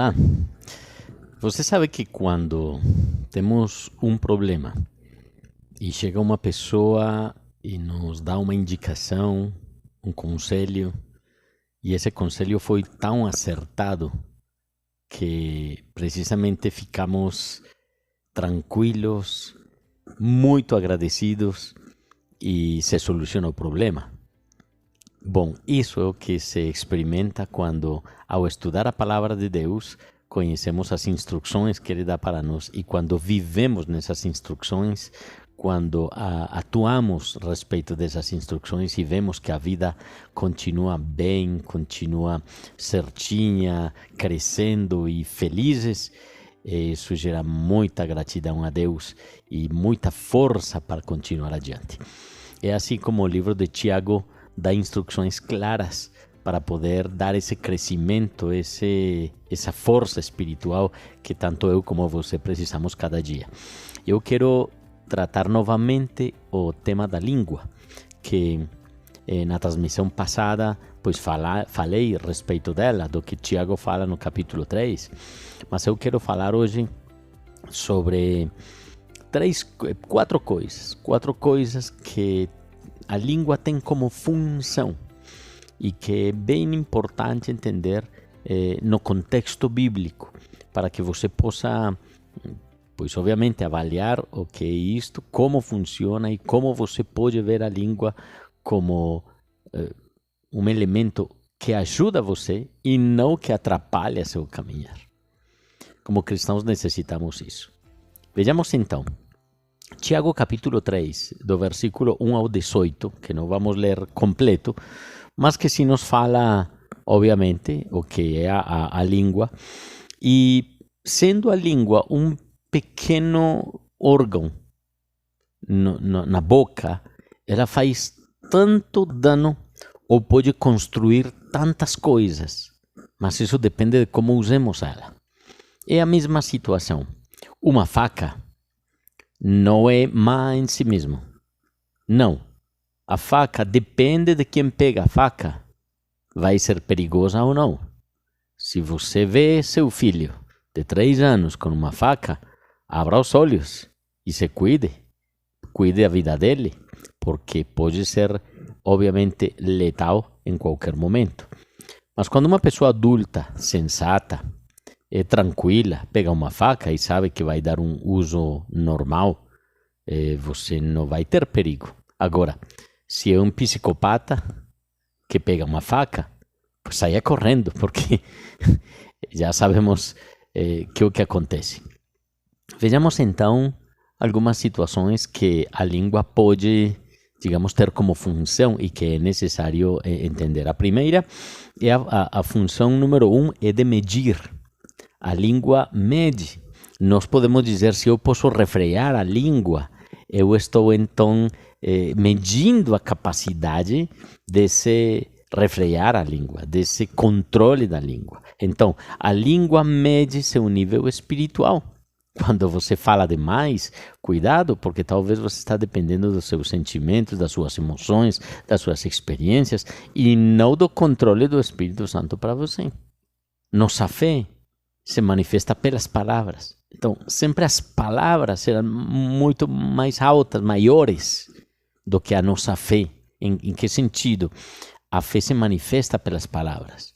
Olá, você sabe que quando temos um problema e chega uma pessoa e nos dá uma indicação, um conselho, e esse conselho foi tão acertado que precisamente ficamos tranquilos, muito agradecidos e se soluciona o problema. Bom, isso é o que se experimenta quando, ao estudar a palavra de Deus, conhecemos as instruções que Ele dá para nós e quando vivemos nessas instruções, quando atuamos a respeito dessas instruções e vemos que a vida continua bem, continua certinha, crescendo e felizes, isso gera muita gratidão a Deus e muita força para continuar adiante. É assim como o livro de Tiago dá instruções claras para poder dar esse crescimento, essa força espiritual que tanto eu como você precisamos cada dia. Eu quero tratar novamente o tema da língua, que na transmissão passada falei a respeito dela, do que Tiago fala no capítulo 3, mas eu quero falar hoje sobre quatro coisas que a língua tem como função e que é bem importante entender no contexto bíblico, para que você possa, obviamente, avaliar o que é isto, como funciona e como você pode ver a língua como um elemento que ajuda você e não que atrapalha seu caminhar. Como cristãos necessitamos isso. Vejamos então. Tiago capítulo 3, do versículo 1 ao 18, que não vamos ler completo, mas que sim nos fala, obviamente, o que é a língua. E sendo a língua um pequeno órgão na boca, ela faz tanto dano ou pode construir tantas coisas, mas isso depende de como usemos ela. É a mesma situação. Uma faca não é má em si mesmo. Não. A faca depende de quem pega a faca. Vai ser perigosa ou não. Se você vê seu filho de 3 anos com uma faca, abra os olhos e se cuide. Cuide a vida dele, porque pode ser, obviamente, letal em qualquer momento. Mas quando uma pessoa adulta, sensata, é tranquila, pega uma faca e sabe que vai dar um uso normal, você não vai ter perigo. Agora, se é um psicopata que pega uma faca, pues saia correndo, porque já sabemos que o que acontece. Vejamos então algumas situações que a língua pode, digamos, ter como função e que é necessário entender. A primeira é a função número 1 é de medir. A língua mede. Nós podemos dizer, se eu posso refrear a língua, eu estou então medindo a capacidade de se refrear a língua, desse controle da língua. Então, a língua mede seu nível espiritual. Quando você fala demais, cuidado, porque talvez você está dependendo dos seus sentimentos, das suas emoções, das suas experiências e não do controle do Espírito Santo para você. Nossa fé se manifesta pelas palavras. Então, sempre as palavras serão muito mais altas, maiores do que a nossa fé. Em que sentido? A fé se manifesta pelas palavras.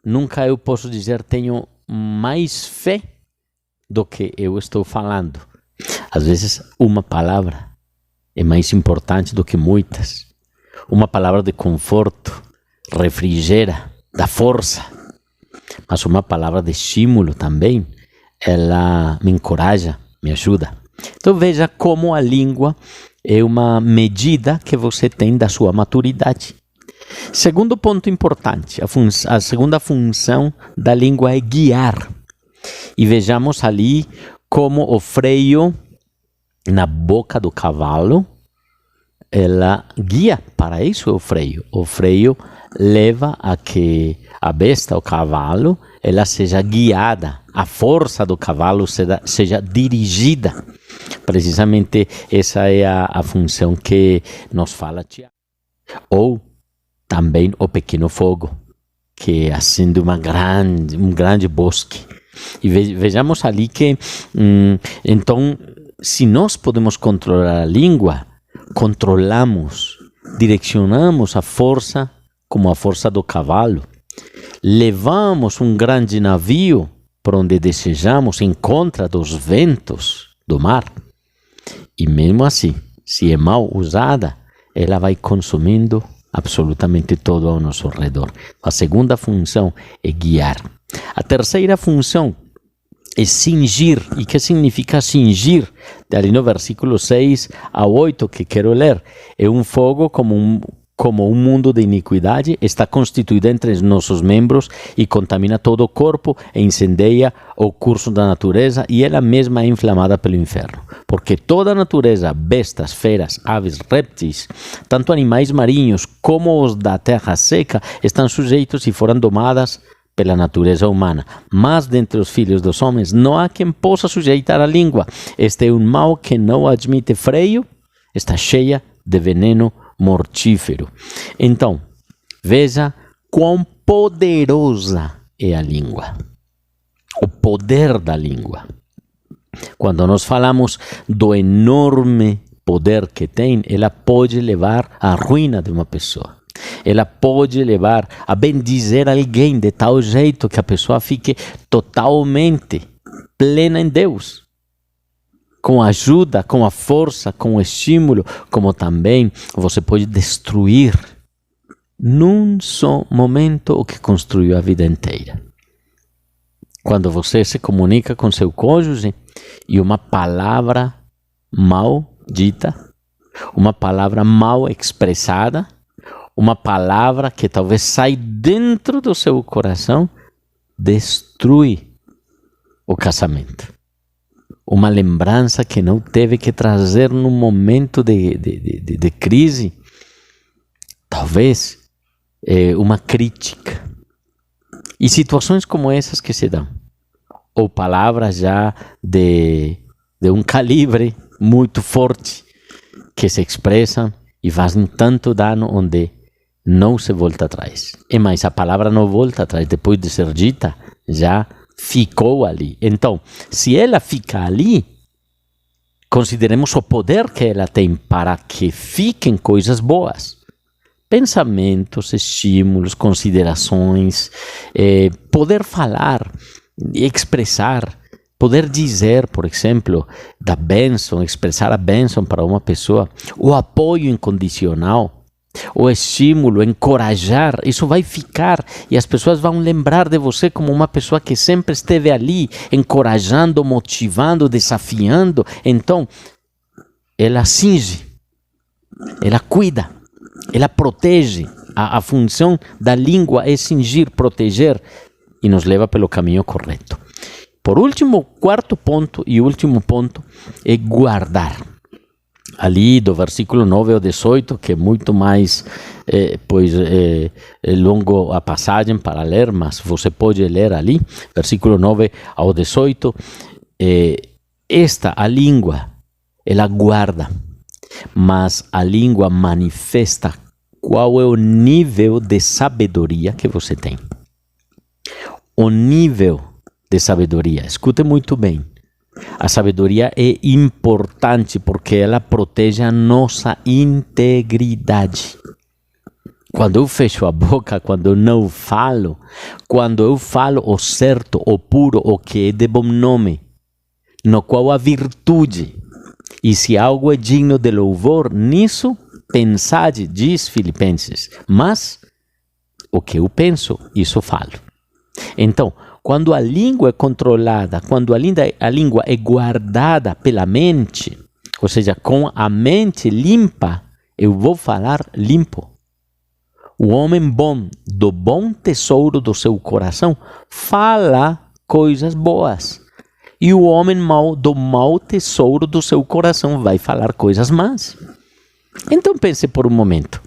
Nunca eu posso dizer tenho mais fé do que eu estou falando. Às vezes, uma palavra é mais importante do que muitas. Uma palavra de conforto, refrigera, dá força. Mas uma palavra de estímulo também, ela me encoraja, me ajuda. Então veja como a língua é uma medida que você tem da sua maturidade. Segundo ponto importante, a segunda função da língua é guiar. E vejamos ali como o freio na boca do cavalo, ela guia, para isso é o freio. O freio leva a que a besta, o cavalo, ela seja guiada, a força do cavalo seja dirigida. Precisamente essa é a função que nos fala Tiago. Ou também o pequeno fogo, que acende um grande bosque. E vejamos ali que, então, se nós podemos controlar a língua, controlamos, direcionamos a força como a força do cavalo. Levamos um grande navio para onde desejamos, em contra dos ventos do mar. E mesmo assim, se é mal usada, ela vai consumindo absolutamente todo ao nosso redor. A segunda função é guiar. A terceira função é cingir. E que significa cingir? Ali no versículo 6 a 8 que quero ler. É um fogo como um mundo de iniquidade, está constituído entre nossos membros e contamina todo o corpo e incendeia o curso da natureza e ela mesma é inflamada pelo inferno. Porque toda a natureza, bestas, feras, aves, répteis, tanto animais marinhos como os da terra seca, estão sujeitos e foram domadas pela natureza humana. Mas dentre os filhos dos homens não há quem possa sujeitar a língua. Este é um mal que não admite freio, está cheia de veneno mortífero. Então, veja quão poderosa é a língua. O poder da língua. Quando nós falamos do enorme poder que tem, ela pode levar à ruína de uma pessoa. Ela pode levar a bendizer alguém de tal jeito que a pessoa fique totalmente plena em Deus. Com a ajuda, com a força, com o estímulo, como também você pode destruir num só momento o que construiu a vida inteira. Quando você se comunica com seu cônjuge e uma palavra mal dita, uma palavra mal expressada, uma palavra que talvez sai dentro do seu coração, destrui o casamento. Uma lembrança que não teve que trazer num momento de crise, talvez uma crítica. E situações como essas que se dão, ou palavras já de um calibre muito forte, que se expressam e fazem tanto dano onde não se volta atrás. E mais, a palavra não volta atrás, depois de ser dita, já ficou ali. Então, se ela fica ali, consideremos o poder que ela tem para que fiquem coisas boas. Pensamentos, estímulos, considerações, poder falar, expressar, poder dizer, por exemplo, da bênção, expressar a bênção para uma pessoa, o apoio incondicional, o estímulo, encorajar, isso vai ficar e as pessoas vão lembrar de você como uma pessoa que sempre esteve ali, encorajando, motivando, desafiando. Então, ela cinge, ela cuida, ela protege. A função da língua é cingir, proteger e nos leva pelo caminho correto. Por último, quarto ponto e último ponto é guardar. Ali do versículo 9 ao 18, que é muito mais longo a passagem para ler, mas você pode ler ali, versículo 9 ao 18, a língua, ela guarda, mas a língua manifesta qual é o nível de sabedoria que você tem. O nível de sabedoria, escute muito bem. A sabedoria é importante porque ela protege a nossa integridade. Quando eu fecho a boca, quando eu não falo, quando eu falo o certo, o puro, o que é de bom nome, no qual a virtude, e se algo é digno de louvor, nisso pensade, diz Filipenses, mas o que eu penso, isso falo. Então, quando a língua é controlada, quando a língua é guardada pela mente, ou seja, com a mente limpa, eu vou falar limpo. O homem bom, do bom tesouro do seu coração, fala coisas boas. E o homem mau, do mau tesouro do seu coração, vai falar coisas más. Então pense por um momento,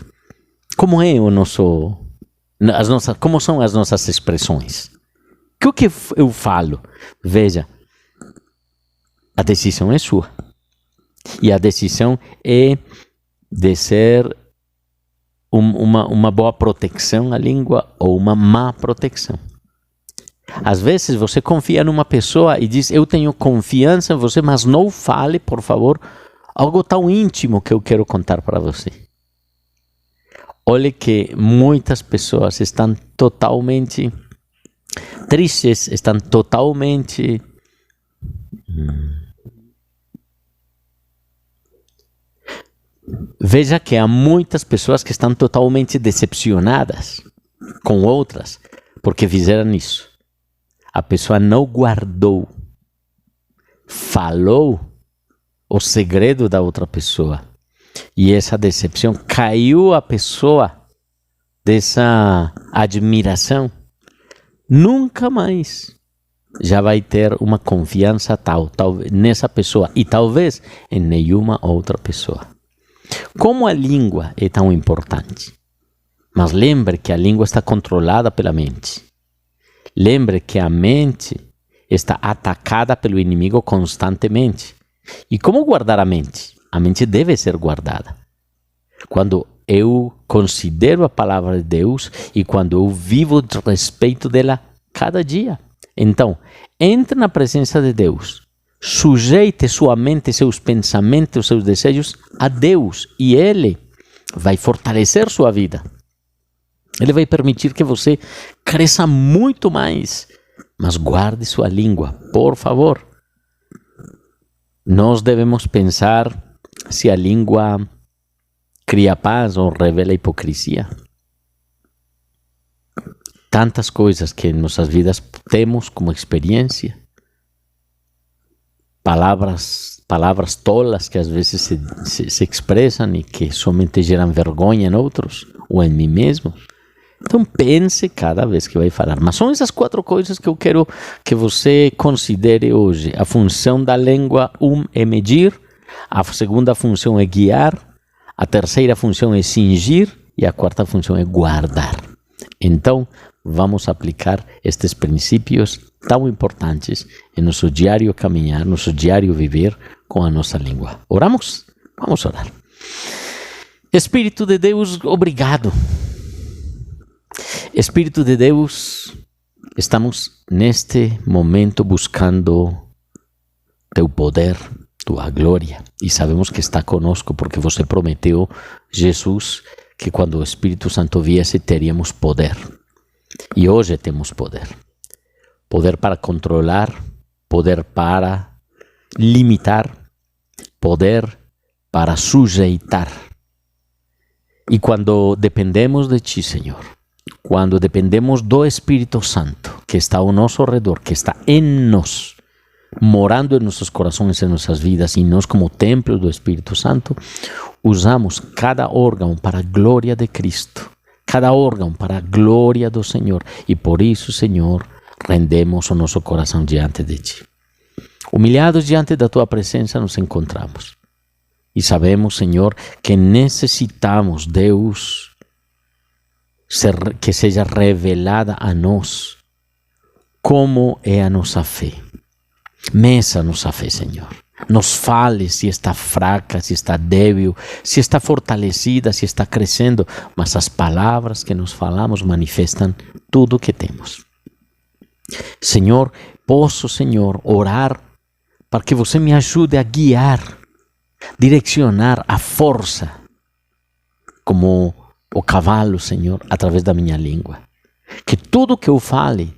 como é como são as nossas expressões? O que eu falo? Veja, a decisão é sua. E a decisão é de ser uma boa proteção à língua ou uma má proteção. Às vezes você confia numa pessoa e diz, eu tenho confiança em você, mas não fale, por favor, algo tão íntimo que eu quero contar para você. Olhe que muitas pessoas estão totalmente tristes, estão totalmente veja que há muitas pessoas que estão totalmente decepcionadas com outras porque fizeram isso. A pessoa não guardou, falou o segredo da outra pessoa. E essa decepção caiu a pessoa dessa admiração. Nunca mais já vai ter uma confiança tal nessa pessoa e talvez em nenhuma outra pessoa. Como a língua é tão importante? Mas lembre que a língua está controlada pela mente. Lembre que a mente está atacada pelo inimigo constantemente. E como guardar a mente? A mente deve ser guardada. Quando eu considero a palavra de Deus e quando eu vivo a respeito dela cada dia. Então, entre na presença de Deus. Sujeite sua mente, seus pensamentos, seus desejos a Deus. E Ele vai fortalecer sua vida. Ele vai permitir que você cresça muito mais. Mas guarde sua língua, por favor. Nós devemos pensar se a língua cria paz ou revela hipocrisia. Tantas coisas que em nossas vidas temos como experiência. Palavras tolas que às vezes se expressam e que somente geram vergonha em outros ou em mim mesmo. Então pense cada vez que vai falar. Mas são essas 4 coisas que eu quero que você considere hoje. A função da língua é medir. A segunda função é guiar. A terceira função é cingir. E a quarta função é guardar. Então, vamos aplicar estes princípios tão importantes em nosso diário caminhar, nosso diário viver com a nossa língua. Oramos? Vamos orar. Espírito de Deus, obrigado. Espírito de Deus, estamos neste momento buscando teu poder, tua glória. E sabemos que está conosco porque você prometeu, Jesus, que quando o Espírito Santo viesse teríamos poder. E hoje temos poder. Poder para controlar, poder para limitar, poder para sujeitar. E quando dependemos de Ti, Senhor, quando dependemos do Espírito Santo, que está ao nosso redor, que está em nós, morando em nossos corações, em nossas vidas, e nós como templo do Espírito Santo, usamos cada órgão para a glória de Cristo, cada órgão para a glória do Senhor. E por isso, Senhor, rendemos o nosso coração diante de Ti. Humilhados diante da Tua presença nos encontramos. E sabemos, Senhor, que necessitamos, Deus, que seja revelada a nós como é a nossa fé. Meça a nossa fé, Senhor. Nos fale se está fraca, se está débil, se está fortalecida, se está crescendo. Mas as palavras que nos falamos manifestam tudo o que temos. Senhor, posso, Senhor, orar para que você me ajude a guiar, direcionar a força, como o cavalo, Senhor, através da minha língua. Que tudo que eu fale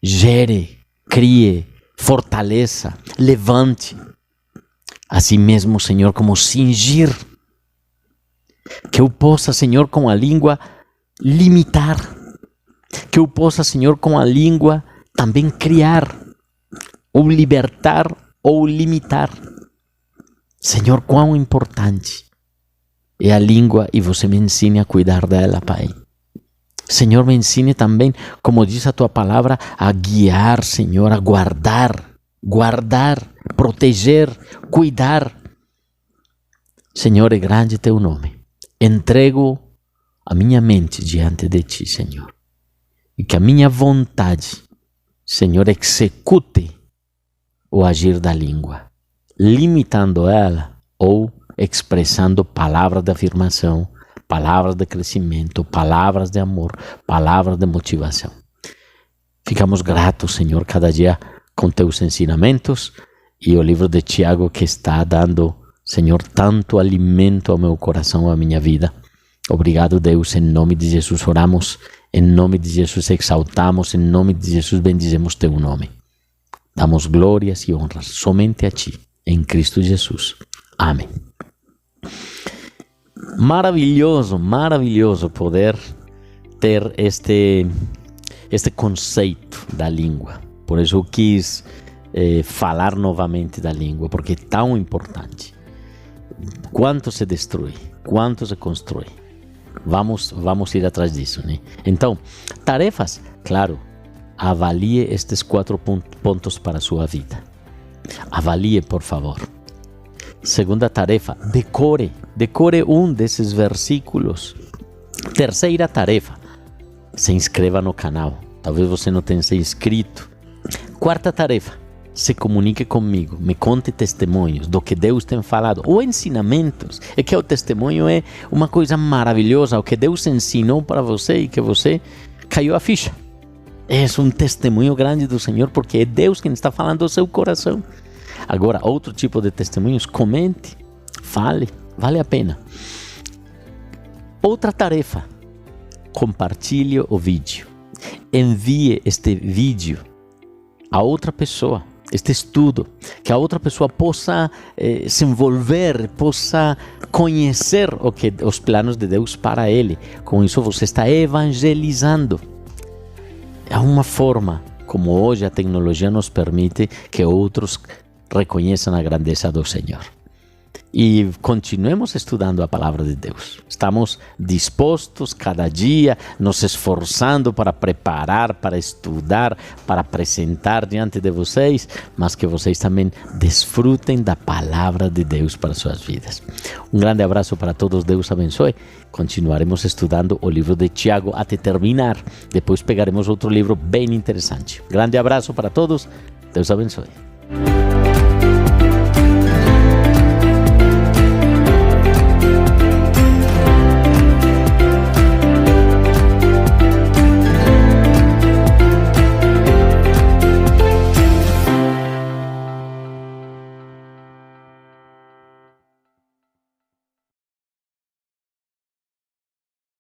gere, crie, fortaleça, levante. Assim mesmo, Senhor, como cingir. Que eu possa, Senhor, com a língua limitar. Que eu possa, Senhor, com a língua também criar, ou libertar, ou limitar. Senhor, quão importante é a língua e você me ensine a cuidar dela, Pai. Senhor, me ensine também, como diz a Tua palavra, a guiar, Senhor, a guardar, proteger, cuidar. Senhor, é grande Teu nome. Entrego a minha mente diante de Ti, Senhor. E que a minha vontade, Senhor, execute o agir da língua, limitando ela ou expressando palavras de afirmação, palavras de crescimento, palavras de amor, palavras de motivação. Ficamos gratos, Senhor, cada dia com teus ensinamentos e o livro de Tiago que está dando, Senhor, tanto alimento ao meu coração, à minha vida. Obrigado, Deus, em nome de Jesus oramos, em nome de Jesus exaltamos, em nome de Jesus bendizemos teu nome. Damos glórias e honras somente a ti, em Cristo Jesus. Amém. Maravilhoso, maravilhoso poder ter este conceito da língua. Por isso eu quis falar novamente da língua, porque é tão importante. Quanto se destrói, quanto se constrói. Vamos ir atrás disso, né? Então, tarefas, claro, avalie estes 4 pontos para a sua vida. Avalie, por favor. Segunda tarefa, decore um desses versículos. Terceira tarefa, se inscreva no canal. Talvez você não tenha se inscrito. Quarta tarefa, se comunique comigo, me conte testemunhos do que Deus tem falado, ou ensinamentos. É que o testemunho é uma coisa maravilhosa, o que Deus ensinou para você e que você caiu a ficha. É um testemunho grande do Senhor, porque é Deus quem está falando ao seu coração. Agora, outro tipo de testemunhos, comente, fale, vale a pena. Outra tarefa, compartilhe o vídeo. Envie este vídeo a outra pessoa, este estudo, que a outra pessoa possa se envolver, possa conhecer os planos de Deus para ele. Com isso você está evangelizando. É uma forma, como hoje a tecnologia nos permite, que outros reconheçam a grandeza do Senhor. E continuemos estudando a palavra de Deus. Estamos dispostos cada dia, nos esforçando para preparar, para estudar, para apresentar diante de vocês, mas que vocês também desfrutem da palavra de Deus para suas vidas. Um grande abraço para todos, Deus abençoe. Continuaremos estudando o livro de Tiago até terminar. Depois pegaremos outro livro bem interessante. Grande abraço para todos, Deus abençoe.